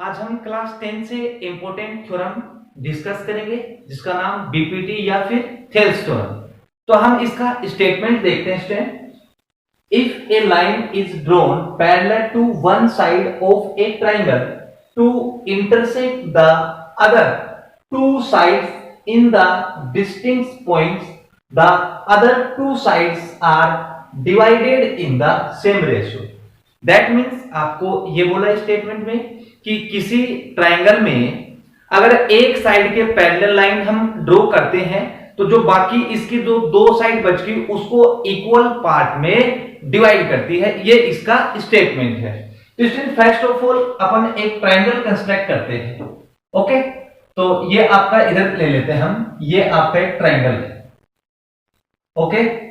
आज हम क्लास 10 से इंपॉर्टेंट थ्योरम डिस्कस करेंगे जिसका नाम बीपीटी या फिर थेल्स थ्योरम। तो हम इसका स्टेटमेंट देखते हैं student. If a line is drawn parallel to one side of a triangle to intersect the other two sides in the distinct points, the other two sides are divided in the same ratio. That means आपको ये बोला statement में कि किसी triangle में अगर एक side के पैरेलल लाइन हम ड्रॉ करते हैं तो जो बाकी इसकी जो दो साइड बच गई उसको इक्वल पार्ट में डिवाइड करती है। ये इसका स्टेटमेंट है। तो फर्स्ट ऑफ ऑल अपन एक ट्रायंगल कंस्ट्रक्ट करते हैं। ओके, तो ये आपका इधर ले लेते हैं हम, ये आपका एक ट्रायंगल है। ओके,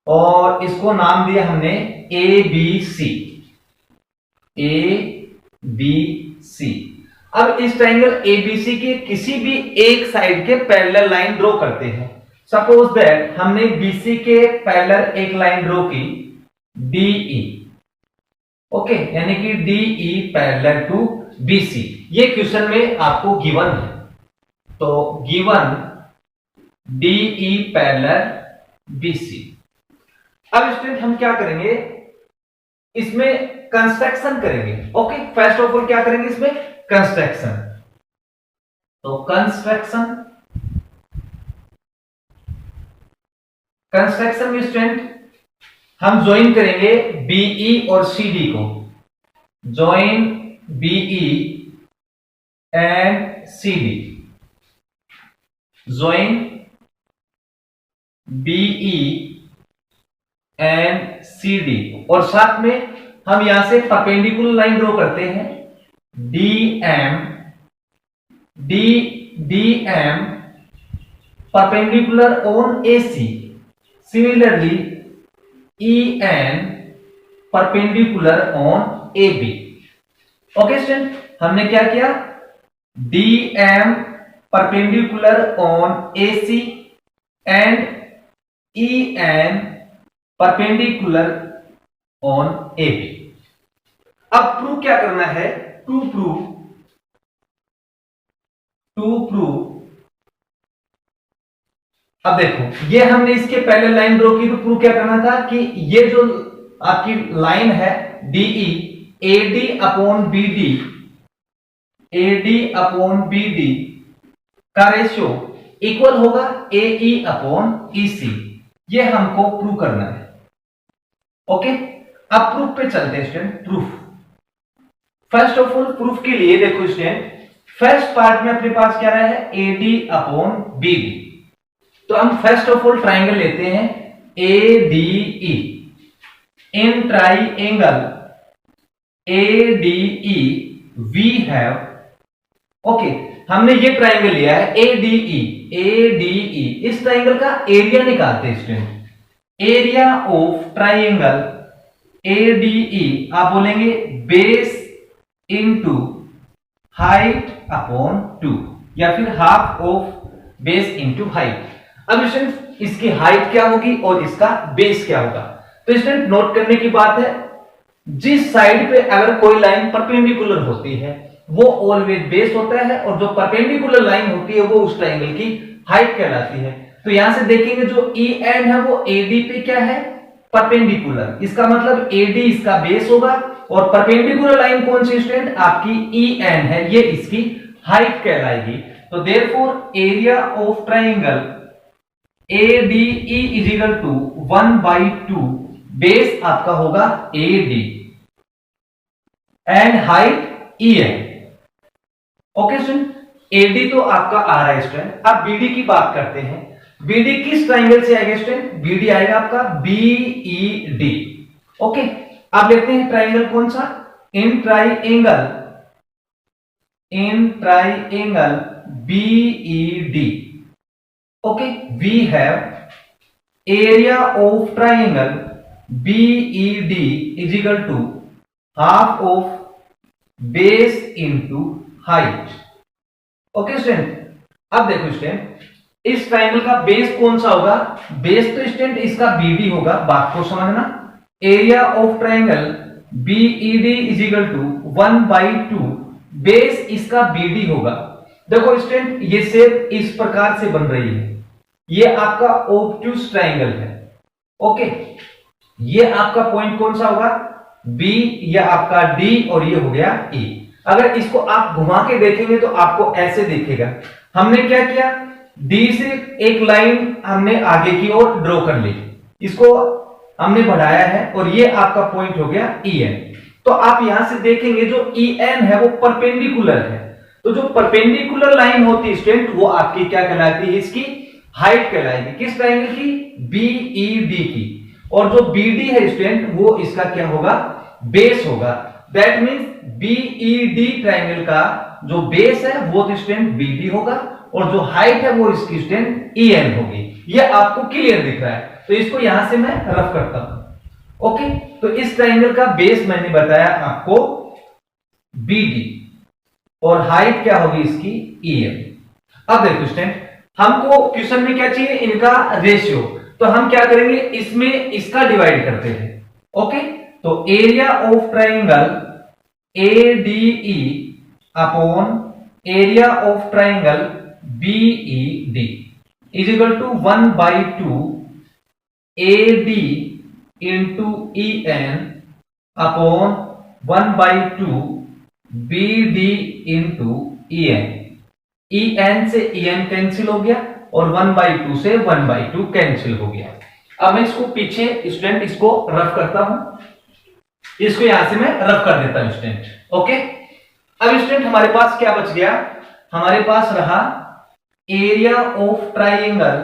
और इसको नाम दिया हमने A B C. A B C. अब इस ट्रायंगल एबीसी के किसी भी एक साइड के पैरेलल लाइन ड्रॉ करते हैं। सपोज दैट हमने बीसी के पैरेलल एक लाइन ड्रॉ की डीई। ओके, यानी कि डीई पैरेलल टू बीसी। ये क्वेश्चन में आपको गिवन है। तो गिवन डीई पैरेलल बीसी। अब स्टूडेंट हम क्या करेंगे, इसमें कंस्ट्रक्शन करेंगे। ओके, फर्स्ट ऑफ ऑल क्या करेंगे, इसमें कंस्ट्रक्शन। तो कंस्ट्रक्शन में स्टूडेंट हम ज्वाइन करेंगे बीई और सीडी को। Join BE and CD. Join BE and CD. और साथ में हम यहां से परपेंडिकुलर लाइन ड्रॉ करते हैं DM perpendicular on AC. Similarly EN perpendicular on AB. Okay student, हमने क्या किया, DM perpendicular on AC and EN perpendicular on AB. अब प्रूव क्या करना है, टू प्रूव अब देखो ये हमने इसके पहले लाइन ड्रॉ की, तो प्रूव क्या करना था कि ये जो आपकी लाइन है डीई, एडी अपॉन बीडी का रेशियो इक्वल होगा एई अपॉन ईसी। ये हमको प्रूव करना है। ओके, अब प्रूफ पे चलते हैं student. Proof first of all proof के लिए देखो स्टूडेंट, फर्स्ट पार्ट में अपने पास क्या रहा है, एडी अपॉन बीडी। तो हम फर्स्ट ऑफ ऑल ट्राइंगल लेते हैं ADE. In triangle ADE we have, okay हमने ये ट्राइंगल लिया है एडीई। इस ट्राइंगल का एरिया निकालते हैं student. Area of triangle ADE आप बोलेंगे बेस इनटू हाइट अपॉन 2, या फिर half of base into height. अब स्टूडेंट इसकी हाइट क्या होगी और इसका बेस क्या होगा। तो स्टूडेंट नोट करने की बात है, जिस साइड पे अगर कोई लाइन परपेंडिकुलर होती है वो ऑलवेज बेस होता है, और जो परपेंडिकुलर लाइन होती है वो उस ट्राइंगल की हाइट कहलाती है। तो यहां से देखेंगे जो ई एन है वो एडी पे क्या है, परपेंडिकुलर। इसका मतलब एडी इसका बेस होगा, और परपेंडिकुलर लाइन कौन सी स्टूडेंट, आपकी ई एन है, ये इसकी हाइट कहलाएगी। तो therefore area of triangle ADE is equal to 1/2 base आपका होगा AD and height E N. Okay student, AD तो आपका आ रहा है स्टूडेंट। अब बीडी की बात करते हैं। बीडी किस ट्राइंगल से आएगा स्टूडेंट, बीडी आएगा आपका बीईडी। ओके, अब लेते हैं ट्राइंगल कौन सा, in triangle BED. Okay, we have area of triangle BED is equal to half of base into height. Okay student, अब देखो स्टूडेंट इस ट्राइंगल का बेस कौन सा होगा, बेस तो स्टूडेंट इसका बीडी होगा, बात को समझना। Area of triangle BED is equal to 1/2 base इसका BD होगा। देखो स्टूडेंट ये शेप इस प्रकार से बन रही है, ये आपका ऑब्ट्यूज ट्रायंगल है। ओके, ये आपका पॉइंट कौन सा होगा, B, या आपका D, और ये हो गया E। अगर इसको आप घुमा के देखेंगे तो आपको ऐसे दिखेगा। हमने क्या किया, D से एक लाइन हमने आगे की ओर ड्रॉ कर ली, इसको हमने बढ़ाया है, और ये आपका पॉइंट हो गया EN। तो आप यहां से देखेंगे जो EN है वो परपेंडिकुलर है, तो जो परपेंडिकुलर लाइन होती है स्टूडेंट वो आपकी क्या कहलाती है, इसकी हाइट कहलाएगी। किस ट्रायंगल की, BED की। और जो BD है स्टूडेंट वो इसका क्या होगा, बेस होगा। दैट मींस BED ट्रायंगल का जो बेस है वो स्टूडेंट BD होगा, और जो हाइट है वो इसकी स्टूडेंट EN होगी। ये आपको क्लियर दिख रहा है, तो इसको यहां से मैं रफ करता हूं। ओके, तो इस ट्रायंगल का बेस मैंने बताया आपको BD, और हाइट क्या होगी इसकी EN। अब देखो स्टूडेंट, हमको क्वेश्चन में क्या चाहिए, इनका रेशियो। तो हम क्या करेंगे, इसमें इसका डिवाइड करते हैं। ओके, तो area of triangle ADE upon area of triangle BED is equal to 1/2 AD into EN upon 1/2 BD into EN। EN से EN कैंसिल हो गया, और 1/2 से 1/2 कैंसिल हो गया। अब मैं इसको पीछे स्टूडेंट इसको रफ करता हूं, इसको यहां से मैं रफ कर देता हूं स्टूडेंट। ओके, अब स्टूडेंट हमारे पास क्या बच गया, हमारे पास रहा area of triangle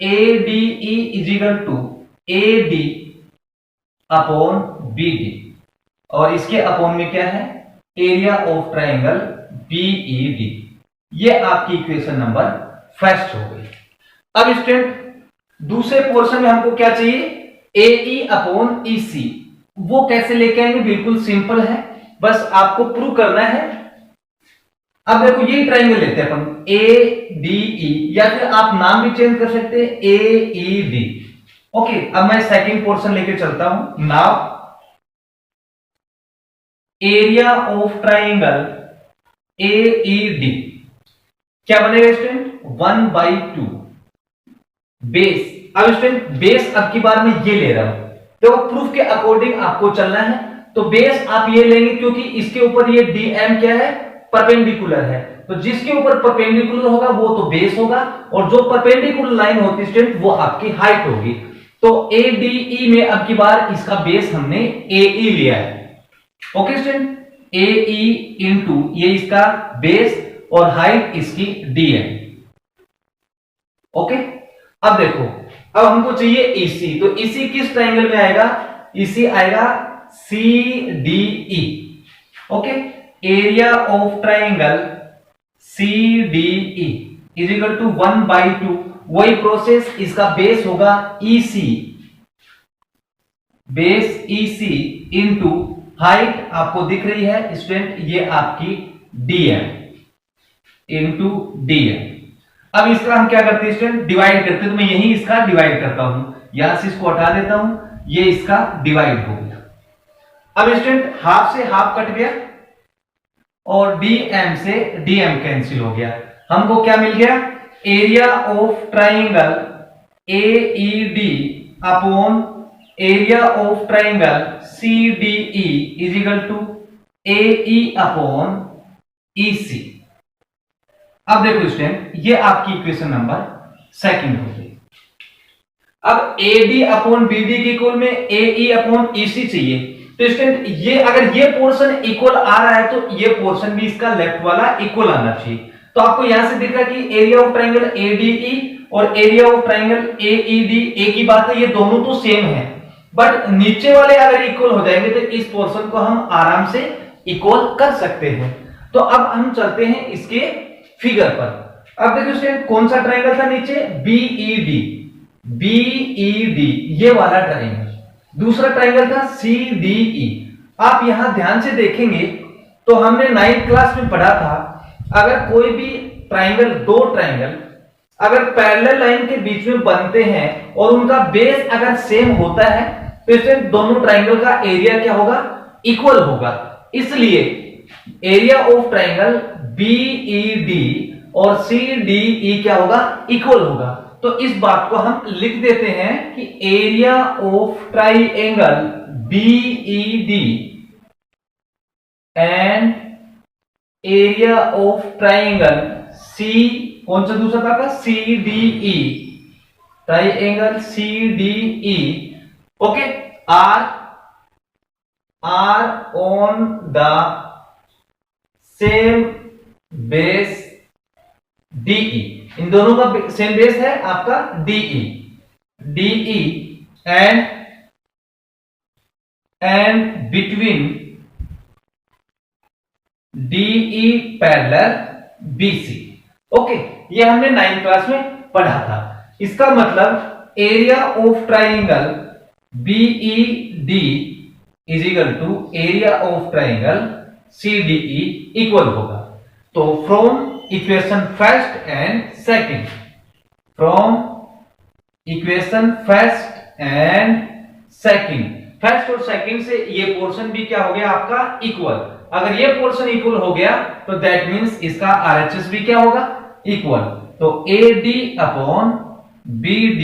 ADE is equal to AD upon BD, और इसके अपॉन में क्या है, एरिया ऑफ ट्रायंगल BED। ये आपकी इक्वेशन नंबर फर्स्ट हो गई। अब स्टूडेंट दूसरे पोर्शन में हमको क्या चाहिए, AE अपॉन EC। वो कैसे लेके आएंगे, बिल्कुल सिंपल है, बस आपको प्रूव करना है। अब देखो ये ट्रायंगल लेते हैं अपन ADE, या फिर आप नाम भी चेंज कर सकते हैं AED। ओके, अब मैं सेकंड पोर्शन लेके चलता हूं। Now area of triangle AED क्या बनेगा स्टूडेंट, 1/2 बेस। अब स्टूडेंट बेस अब की बार में ये ले रहा हूं, तो प्रूफ के अकॉर्डिंग आपको चलना है। तो बेस आप ये लेंगे क्योंकि इसके ऊपर ये DM क्या है, परपेंडिकुलर है, तो जिसके ऊपर परपेंडिकुलर होगा वो तो बेस होगा, और जो परपेंडिकुलर लाइन होती है स्टूडेंट वो आपकी हाइट होगी। तो ADE में अब की बार इसका बेस हमने AE लिया है। ओके स्टूडेंट, AE इंटू ये इसका बेस, और हाइट इसकी DM। ओके, अब देखो, अब हमको चाहिए EC। तो EC किस ट्रायंगल में आएगा, EC आएगा CDE। Okay, area of triangle CDE is equal to 1/2, वही प्रोसेस, इसका बेस होगा EC, base EC into height आपको दिख रही है स्टूडेंट, ये आपकी DM इंटू DM। अब इसका हम क्या करते हैं स्टूडेंट, डिवाइड करते हैं। तो मैं यही इसका डिवाइड करता हूं, यहां से इसको हटा देता हूं, ये इसका डिवाइड हो गया। अब स्टूडेंट हाफ से हाफ कट गया, और DM से DM कैंसिल हो गया। हमको क्या मिल गया, area of triangle AED upon area of triangle CDE is equal to AE upon EC। अब देखो स्टूडेंट, ये आपकी इक्वेशन नंबर सेकंड हो गई। अब AD अपॉन BD के इक्वल में AE अपॉन EC चाहिए। तो स्टूडेंट ये अगर ये पोर्शन इक्वल आ रहा है तो ये पोर्शन भी इसका लेफ्ट वाला इक्वल आना चाहिए। तो आपको यहां से दिख रहा है कि एरिया ऑफ ट्रायंगल ADE और एरिया ऑफ ट्रायंगल AED एक ही बात है, ये दोनों तो सेम है, बट नीचे वाले अगर इक्वल हो जाएंगे तो इस पोर्शन को हम आराम से इक्वल कर सकते हैं। तो अब हम चलते हैं इसके फिगर पर। अब देखो स्टूडेंट, कौन सा ट्रायंगल था नीचे, BED ये वाला ट्रायंगल, दूसरा ट्रायंगल था CDE। आप यहां ध्यान से देखेंगे तो हमने 9th क्लास में पढ़ा था, अगर कोई भी ट्रायंगल, दो ट्रायंगल अगर पैरेलल लाइन के बीच में बनते हैं और उनका बेस अगर सेम होता है तो इससे दोनों ट्रायंगल का एरिया क्या होगा, इक्वल होगा, इसलिए एरिया ऑफ ट्राइंगल बीईडी और सीडीई क्या होगा, इक्वल होगा। तो इस बात को हम लिख देते हैं कि area of triangle BED and area of triangle C, कौन सा दूसरा था आपका, CDE, triangle CDE, okay, are on the same base DE, इन दोनों का सेम बेस है आपका DE, and between DE parallel BC. Okay, ये हमने 9th क्लास में पढ़ा था। इसका मतलब area of triangle BED is equal to area of triangle CDE equal होगा। तो from equation first and second, from equation first and second, first और सेकंड से ये पोर्शन भी क्या हो गया आपका, इक्वल। अगर ये पोर्शन इक्वल हो गया तो दैट मींस इसका आरएचएस भी क्या होगा, इक्वल। तो AD upon BD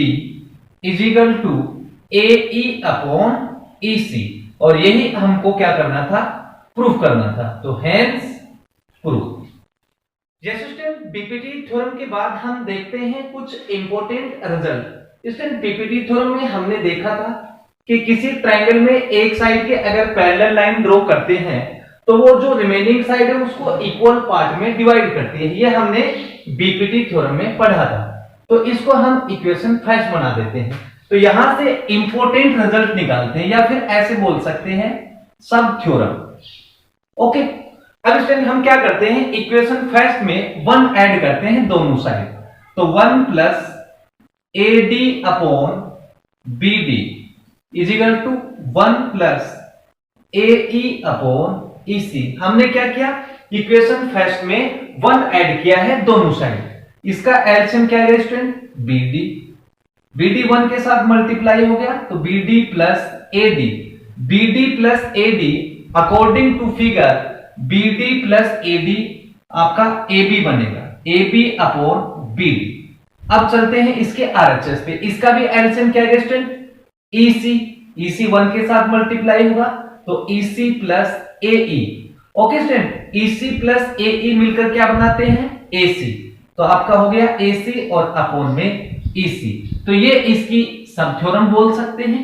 is equal to AE upon EC, और यही हमको क्या करना था, प्रूफ करना था। तो हेंस प्रूफ। जैसे स्टूडेंट बीपीटी थ्योरम के बाद हम देखते हैं कुछ important result. Student BPT theorem में हमने देखा था कि किसी ट्रायंगल में एक साइड के अगर पैरेलल लाइन ड्रॉ करते हैं तो वो जो रिमेनिंग साइड है उसको इक्वल पार्ट में डिवाइड करती है। ये हमने बीपीटी थ्योरम में पढ़ा था। तो इसको हम इक्वेशन फर्स्ट बना देते हैं। तो यहां से इंपॉर्टेंट रिजल्ट निकालते हैं, या फिर ऐसे बोल सकते हैं सब थ्योरम। ओके, अब स्टूडेंट हम क्या करते हैं, इक्वेशन फर्स्ट में 1 ऐड करते हैं दोनों साइड। तो 1 plus AD upon BD is equal to 1 plus AE upon EC। हमने क्या किया, इक्वेशन फर्स्ट में 1 ऐड किया है दोनों साइड। इसका एलसीएम क्या है स्टूडेंट, BD। BD 1 के साथ मल्टीप्लाई हो गया तो BD plus AD, BD plus AD according to figure BD plus AD आपका AB बनेगा, AB अपॉन BD। अब चलते हैं इसके आरएचएस पे। इसका भी एलसीएम क्या है स्टूडेंट, EC। EC 1 के साथ मल्टीप्लाई होगा तो EC plus AE। Okay student, EC plus AE मिलकर क्या बनाते हैं, AC। तो आपका हो गया AC और अपॉन में EC। तो ये इसकी सब थ्योरम बोल सकते हैं।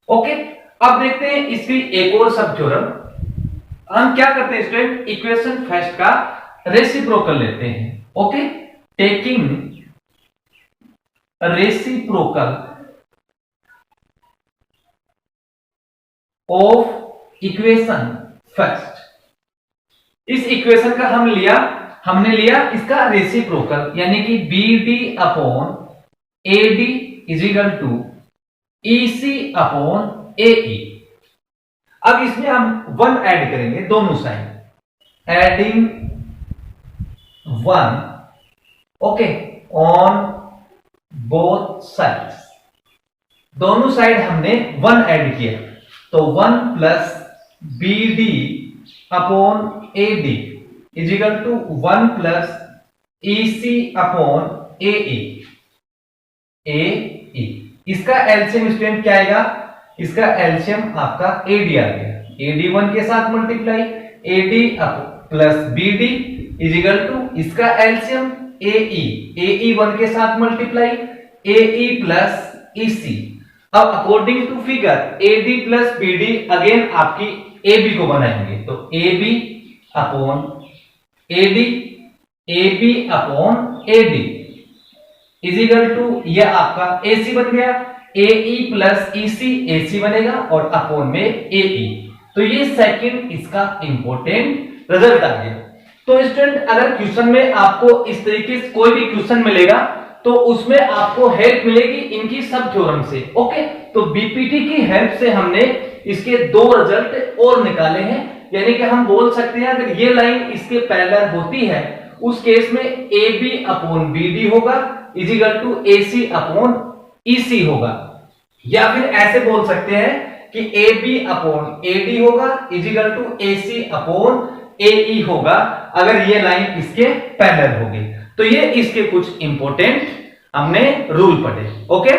ओके, अब देखते हैं इसकी एक और सब थ्योरम। हम क्या करते हैं स्टूडेंट, इक्वेशन फर्स्ट का रेसिप्रोकल लेते हैं। Okay, taking reciprocal of equation first. इस इक्वेशन का हमने लिया इसका रेसिप्रोकल, यानी कि BD upon AD is equal to EC upon AE। अब इसमें हम 1 ऐड करेंगे दोनों side, adding 1 okay on both sides. दोनों साइड हमने 1 ऐड किया तो 1 plus BD upon AD is equal to 1 plus EC upon AE। इसका एलसीएम स्टूडेंट क्या आएगा, इसका एलसीएम आपका AD आ गया। AD 1 के साथ multiply, AD plus BD is equal to इसका एलसीएम AE। AE 1 के साथ मल्टीप्लाई, AE प्लस EC। अब according to figure AD plus BD again आपकी AB को बनाएंगे तो AB upon AD, AB upon AD is equal to यह आपका AC बन गया, AE प्लस EC AC बनेगा और अपॉन में AE। तो ये सेकंड इसका इंपॉर्टेंट रिजल्ट आ गया। तो स्टूडेंट अगर क्वेश्चन में आपको इस तरीके से कोई भी क्वेश्चन मिलेगा तो उसमें आपको हेल्प मिलेगी इनकी सब थ्योरम से। ओके, तो बीपीटी की हेल्प से हमने इसके 2 रिजल्ट और निकाले हैं। यानी कि हम बोल सकते हैं अगर ये लाइन इसके पैरेलल होती है उस केस में AB अपॉन BD होगा is equal to AC upon EC होगा। या फिर ऐसे बोल सकते हैं कि A B upon A D होगा is equal to A C upon A E होगा अगर ये लाइन इसके पैरेलल होगी। तो ये इसके कुछ इंपॉर्टेंट हमने रूल पढ़े। ओके।